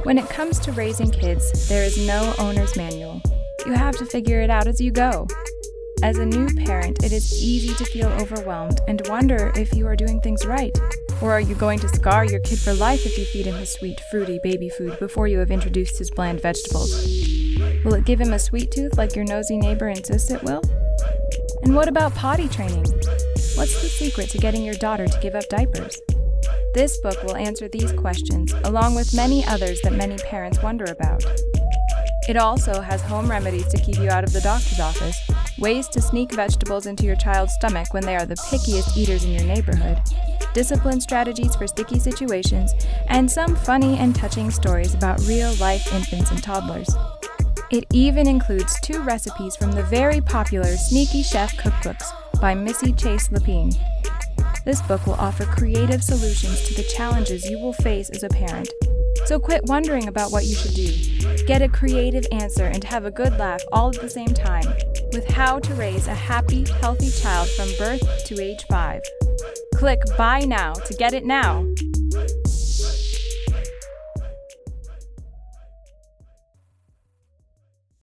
When it comes to raising kids, there is no owner's manual. You have to figure it out as you go. As a new parent, it is easy to feel overwhelmed and wonder if you are doing things right. Or are you going to scar your kid for life if you feed him his sweet, fruity baby food before you have introduced his bland vegetables? Will it give him a sweet tooth like your nosy neighbor insists it will? And what about potty training? What's the secret to getting your daughter to give up diapers? This book will answer these questions, along with many others that many parents wonder about. It also has home remedies to keep you out of the doctor's office, ways to sneak vegetables into your child's stomach when they are the pickiest eaters in your neighborhood, discipline strategies for sticky situations, and some funny and touching stories about real-life infants and toddlers. It even includes 2 recipes from the very popular Sneaky Chef cookbooks by Missy Chase Lapine. This book will offer creative solutions to the challenges you will face as a parent. So quit wondering about what you should do. Get a creative answer and have a good laugh all at the same time with How to Raise a Happy, Healthy Child from Birth to Age 5. Click Buy Now to get it now.